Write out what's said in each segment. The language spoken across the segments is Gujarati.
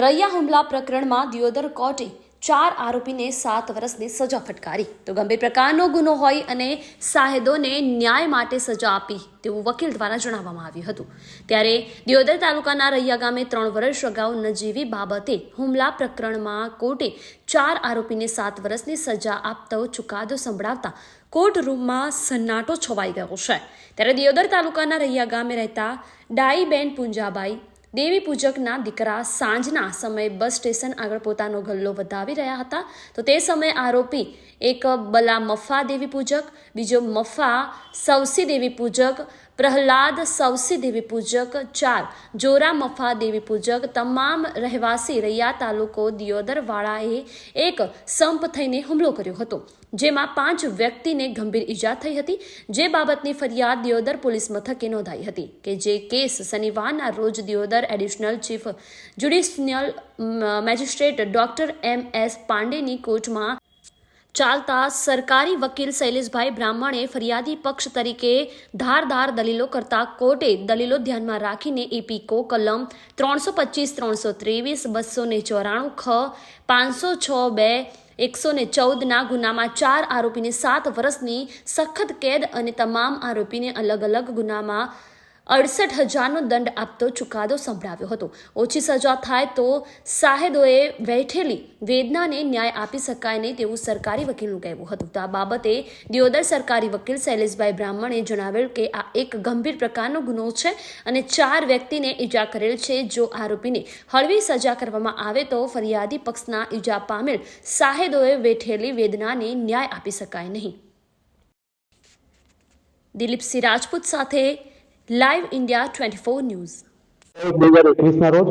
રૈયા હુમલા પ્રકરણમાં દિયોદર કોર્ટે 4 આરોપીને 7 વર્ષની સજા ફટકારી તો ગંભીર પ્રકારનો ગુનો હોય અને સાહેદોને ન્યાય માટે સજા આપી તેવું વકીલ દ્વારા જણાવવામાં આવ્યું હતું। ત્યારે દિયોદર તાલુકાના રૈયા ગામે 3 વર્ષ અગાઉ નજીવી બાબતે હુમલા પ્રકરણમાં કોર્ટે 4 આરોપીને 7 વર્ષની સજા આપતો ચુકાદો સંભળાવતા કોર્ટ રૂમમાં સન્નાટો છવાઈ ગયો છે। ત્યારે દિયોદર તાલુકાના રૈયા ગામે રહેતા ડાઈબેન પુંજાબાઈ દેવી પૂજકના દીકરા સાંજના સમયે બસ સ્ટેશન આગળ પોતાનો ગલ્લો વધાવી રહ્યા હતા તો તે સમયે આરોપી એક બલા મફા દેવી પૂજક, બીજો મફા સવસી દેવી પૂજક, પ્રહલાદ સવસી દેવી પૂજક, 4 જોરા મફા દેવી પૂજક તમામ રહેવાસી રૈયા તાલુકો દિયોદર વાળાએ એક સંપ થઈને હુમલો કર્યો હતો, જેમાં 5 વ્યક્તિને ગંભીર ઈજા થઈ હતી। જે બાબતની ફરિયાદ દિયોદર પોલીસ મથકે નોંધાઈ હતી કે જે કેસ શનિવારના રોજ Deodar additional chief judicial magistrate doctor MS પાંડેની કોર્ટમાં ચાલતા સરકારી વકીલ શૈલેષભાઈ બ્રાહ્મણે ફરિયાદી પક્ષ તરીકે ધારદાર દલીલો કરતા કોર્ટે દલીલો ધ્યાનમાં રાખીને એપીકો કલમ 325, 323, 294 ખ, 506(2), 114 ગુનામાં 4 આરોપીને 7 વર્ષની સખત કેદ અને તમામ આરોપીને અલગ અલગ ગુનામાં 68,000નો દંડ આપતો ચુકાદો સંભળાવ્યો હતો। ઓછી સજા થાય તો સાહેદોએ વહેઠેલી વેદનાને ન્યાય આપી શકાય નહીં તેવું સરકારી વકીલનું કહેવું હતું। તો આ બાબતે દિયોદર સરકારી વકીલ શૈલેષભાઈ બ્રાહ્મણે જણાવેલ કે આ એક ગંભીર પ્રકારનો ગુનો છે અને 4 વ્યક્તિને ઈજા કરેલ છે। જો આરોપીને હળવી સજા કરવામાં આવે તો ફરિયાદી પક્ષના ઈજા પામેલ સાહેદોએ વેઠેલી વેદનાને ન્યાય આપી શકાય નહીં। દિલીપસિંહ રાજપૂત સાથે લાઈવ ઇન્ડિયા 24 ન્યૂઝ। 2021 રોજ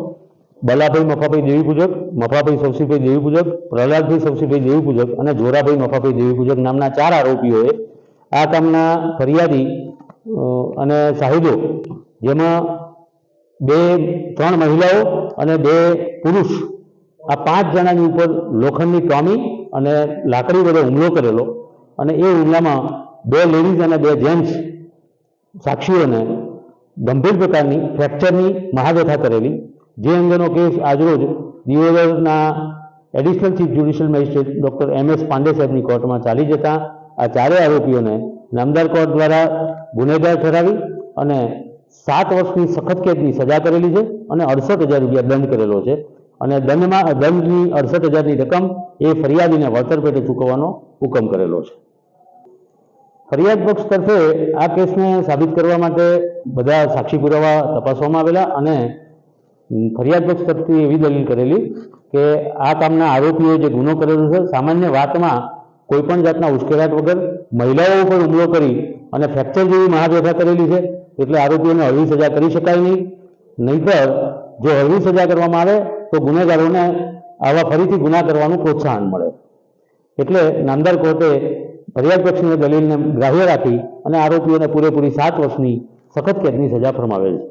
બલાભાઈ મફાભાઈ દેવી પૂજક, મફાભાઈ સવસીભાઈ દેવી પૂજક, પ્રહલાદભાઈ સવસીભાઈ દેવી પૂજક અને જોરાભાઈ મફાભાઈ દેવી પૂજક નામના 4 આરોપીઓએ આ કામના ફરિયાદી અને સાહિદો, જેમાં 3 મહિલાઓ અને 2 પુરુષ, આ 5 જણાની ઉપર લોખંડની ટોમી અને લાકડી વડે હુમલો કરેલો અને એ હુમલામાં 2 લેડીઝ અને 2 જેન્ટ્સ સાક્ષીઓને ગંભીર પ્રકારની ફ્રેક્ચરની મહાવ્યથા કરેલી। જે અંગેનો કેસ આજરોજ દિયોદરના additional chief judicial magistrate doctor MS Pandey સાહેબની કોર્ટમાં ચાલી જતા આ 4 આરોપીઓને નામદાર કોર્ટ દ્વારા ગુનેગાર ઠરાવી અને 7 વર્ષની સખત કેદની સજા કરેલી છે અને 68,000 રૂપિયા દંડ કરેલો છે અને દંડની 68,000ની રકમ એ ફરિયાદીને વળતર પેટે ચૂકવવાનો હુકમ કરેલો છે। ફરિયાદ પક્ષ તરફે આ કેસને સાબિત કરવા માટે બધા સાક્ષી પુરાવા તપાસવામાં આવેલા અને ફરિયાદ પક્ષ તરફથી એવી દલીલ કરેલી કે આ કામના આરોપીઓ જે ગુનો કરેલો છે સામાન્ય વાતમાં કોઈપણ જાતના ઉશ્કેરાટ વગર મહિલાઓ ઉપર હુમલો કરી અને ફ્રેક્ચર જેવી મહાવ્યથા કરેલી છે, એટલે આરોપીઓને હળવી સજા કરી શકાય નહીં। નહીંતર જો હળવી સજા કરવામાં આવે તો ગુનેગારોને આવા ફરીથી ગુના કરવાનું પ્રોત્સાહન મળે। એટલે નામદાર કોર્ટે ફરિયાદ પક્ષની દલીલને ગ્રાહ્ય રાખી અને આરોપીઓને પૂરેપૂરી 7 વર્ષની સખત કેદની સજા ફરમાવેલ છે।